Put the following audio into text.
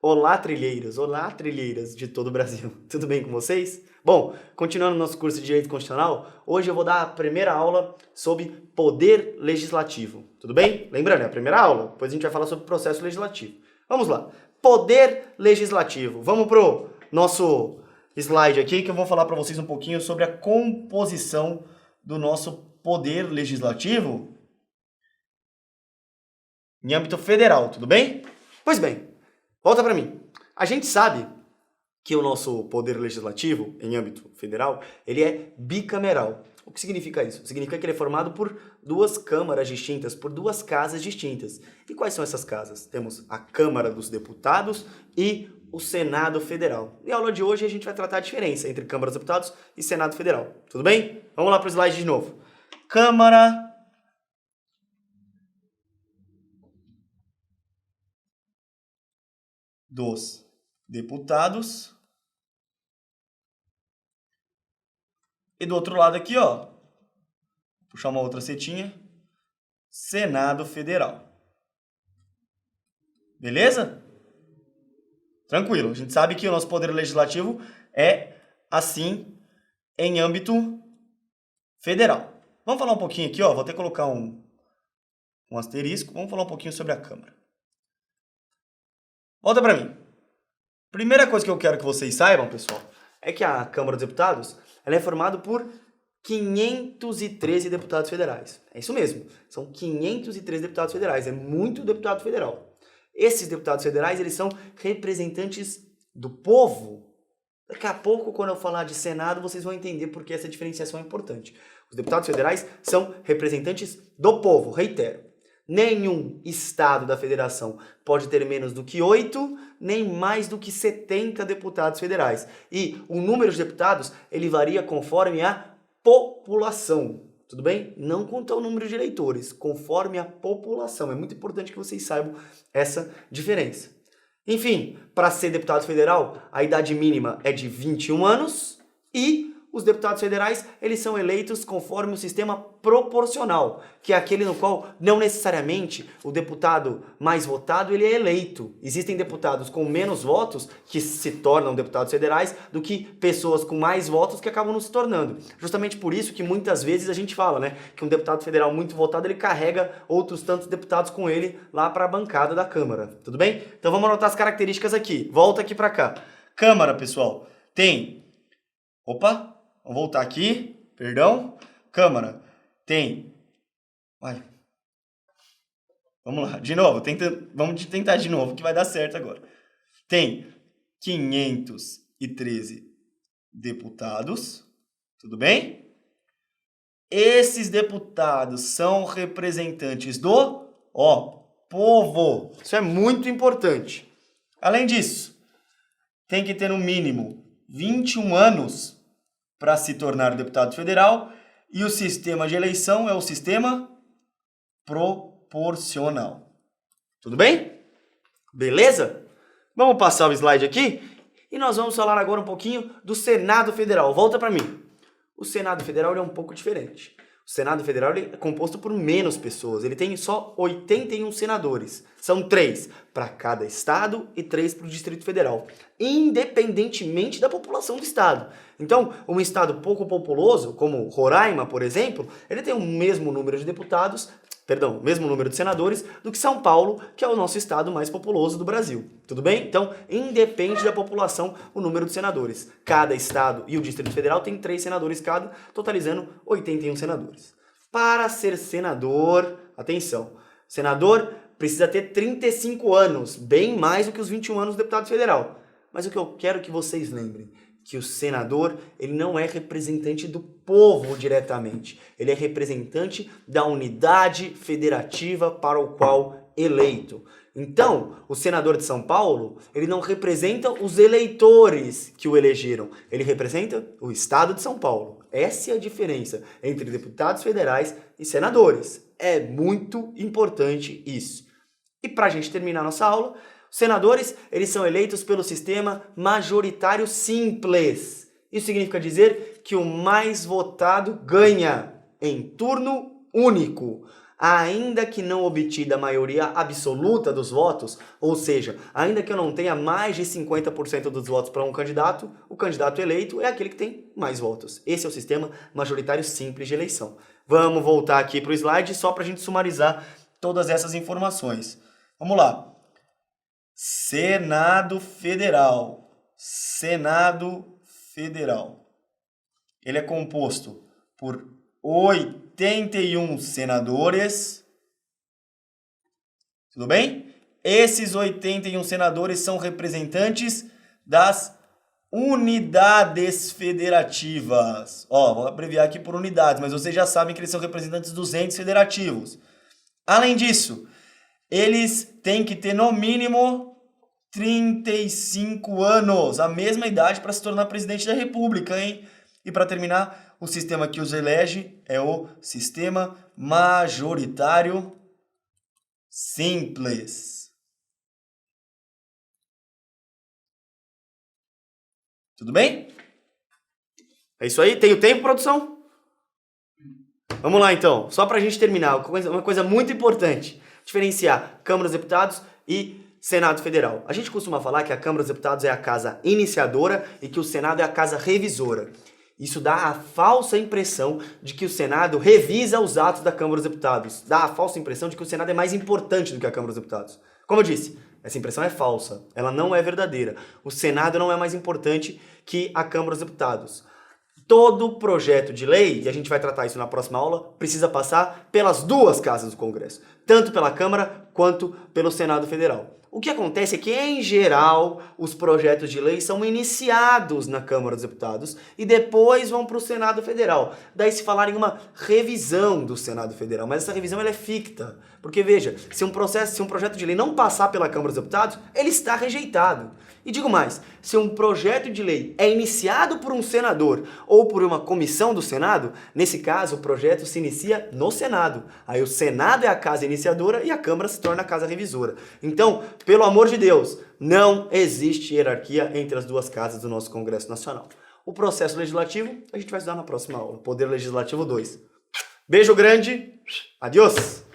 olá trilheiras de todo o Brasil. Tudo bem com vocês? Bom, continuando nosso curso de Direito Constitucional, hoje eu vou dar a primeira aula sobre poder legislativo. Tudo bem? Lembrando, é a primeira aula, depois a gente vai falar sobre processo legislativo. Vamos lá. Poder legislativo. Vamos pro nosso slide aqui que eu vou falar para vocês um pouquinho sobre a composição do nosso poder legislativo em âmbito federal, tudo bem? Pois bem, volta para mim. A gente sabe que o nosso poder legislativo, em âmbito federal, ele é bicameral. O que significa isso? Significa que ele é formado por duas câmaras distintas, por duas casas distintas. E quais são essas casas? Temos a Câmara dos Deputados e o Senado Federal. E na aula de hoje a gente vai tratar a diferença entre Câmara dos Deputados e Senado Federal. Tudo bem? Vamos lá para o slide de novo. Câmara dos Deputados. E do outro lado aqui, ó, vou puxar uma outra setinha, Senado Federal. Beleza? Tranquilo. A gente sabe que o nosso poder legislativo é assim em âmbito federal. Vamos falar um pouquinho aqui, ó, vou até colocar um asterisco. Vamos falar um pouquinho sobre a Câmara. Volta para mim. Primeira coisa que eu quero que vocês saibam, pessoal, é que a Câmara dos Deputados ela é formada por 513 deputados federais. É isso mesmo, são 513 deputados federais, é muito deputado federal. Esses deputados federais, eles são representantes do povo. Daqui a pouco, quando eu falar de Senado, vocês vão entender por que essa diferenciação é importante. Os deputados federais são representantes do povo, reitero. Nenhum estado da federação pode ter menos do que 8, nem mais do que 70 deputados federais. E o número de deputados, ele varia conforme a população. Tudo bem? Não quanto ao número de eleitores, conforme a população. É muito importante que vocês saibam essa diferença. Enfim, para ser deputado federal, a idade mínima é de 21 anos e os deputados federais, eles são eleitos conforme o sistema proporcional, que é aquele no qual não necessariamente o deputado mais votado ele é eleito. Existem deputados com menos votos que se tornam deputados federais do que pessoas com mais votos que acabam não se tornando. Justamente por isso que muitas vezes a gente fala, né, que um deputado federal muito votado, ele carrega outros tantos deputados com ele lá para a bancada da Câmara. Tudo bem? Então vamos anotar as características aqui. Volta aqui para cá. Câmara, pessoal, tem... Opa! Vamos voltar aqui, perdão. Câmara tem... Olha. Vamos lá, de novo. Vamos tentar de novo, que vai dar certo agora. Tem 513 deputados, tudo bem? Esses deputados são representantes do, povo. Isso é muito importante. Além disso, tem que ter no mínimo 21 anos para se tornar deputado federal, e o sistema de eleição é o sistema proporcional. Tudo bem? Beleza? Vamos passar o slide aqui e nós vamos falar agora um pouquinho do Senado Federal. Volta para mim. O Senado Federal é um pouco diferente. O Senado Federal é composto por menos pessoas. Ele tem só 81 senadores. São 3 para cada estado e 3 para o Distrito Federal, independentemente da população do estado. Então, um estado pouco populoso, como Roraima, por exemplo, ele tem o mesmo número de deputados, o mesmo número de senadores do que São Paulo, que é o nosso estado mais populoso do Brasil. Tudo bem? Então, independe da população o número de senadores. Cada estado e o Distrito Federal tem 3 senadores cada, totalizando 81 senadores. Para ser senador, atenção, senador precisa ter 35 anos, bem mais do que os 21 anos do deputado federal. Mas o que eu quero que vocês lembrem, que o senador, ele não é representante do povo diretamente. Ele é representante da unidade federativa para o qual eleito. Então, o senador de São Paulo, ele não representa os eleitores que o elegeram. Ele representa o estado de São Paulo. Essa é a diferença entre deputados federais e senadores. É muito importante isso. E para a gente terminar nossa aula, os senadores, eles são eleitos pelo sistema majoritário simples. Isso significa dizer que o mais votado ganha em turno único. ainda que não obtida a maioria absoluta dos votos, ou seja, ainda que eu não tenha mais de 50% dos votos para um candidato, o candidato eleito é aquele que tem mais votos. Esse é o sistema majoritário simples de eleição. Vamos voltar aqui para o slide só para a gente sumarizar todas essas informações. Vamos lá. Senado Federal. Senado Federal. Ele é composto por 81 senadores. Tudo bem? Esses 81 senadores são representantes das unidades federativas. Ó, vou abreviar aqui por unidades, mas vocês já sabem que eles são representantes dos entes federativos. Além disso, eles têm que ter no mínimo 35 anos, a mesma idade para se tornar presidente da República, hein? E para terminar, o sistema que os elege é o sistema majoritário simples. Tudo bem? É isso aí? Tem o tempo, produção? Vamos lá, então. Só para a gente terminar, uma coisa muito importante. Diferenciar Câmara dos Deputados e Senado Federal. A gente costuma falar que a Câmara dos Deputados é a casa iniciadora e que o Senado é a casa revisora. Isso dá a falsa impressão de que o Senado revisa os atos da Câmara dos Deputados. Dá a falsa impressão de que o Senado é mais importante do que a Câmara dos Deputados. Como eu disse, essa impressão é falsa. Ela não é verdadeira. O Senado não é mais importante que a Câmara dos Deputados. Todo projeto de lei, e a gente vai tratar isso na próxima aula, precisa passar pelas duas casas do Congresso. Tanto pela Câmara quanto pelo Senado Federal. O que acontece é que, em geral, os projetos de lei são iniciados na Câmara dos Deputados e depois vão para o Senado Federal. Daí se falar em uma revisão do Senado Federal, mas essa revisão ela é ficta. Porque, veja, se um projeto de lei não passar pela Câmara dos Deputados, ele está rejeitado. E digo mais, se um projeto de lei é iniciado por um senador ou por uma comissão do Senado, nesse caso o projeto se inicia no Senado. Aí o Senado é a casa iniciadora e a Câmara se torna a casa revisora. Então, pelo amor de Deus, não existe hierarquia entre as duas casas do nosso Congresso Nacional. O processo legislativo a gente vai estudar na próxima aula, Poder Legislativo 2. Beijo grande, adiós!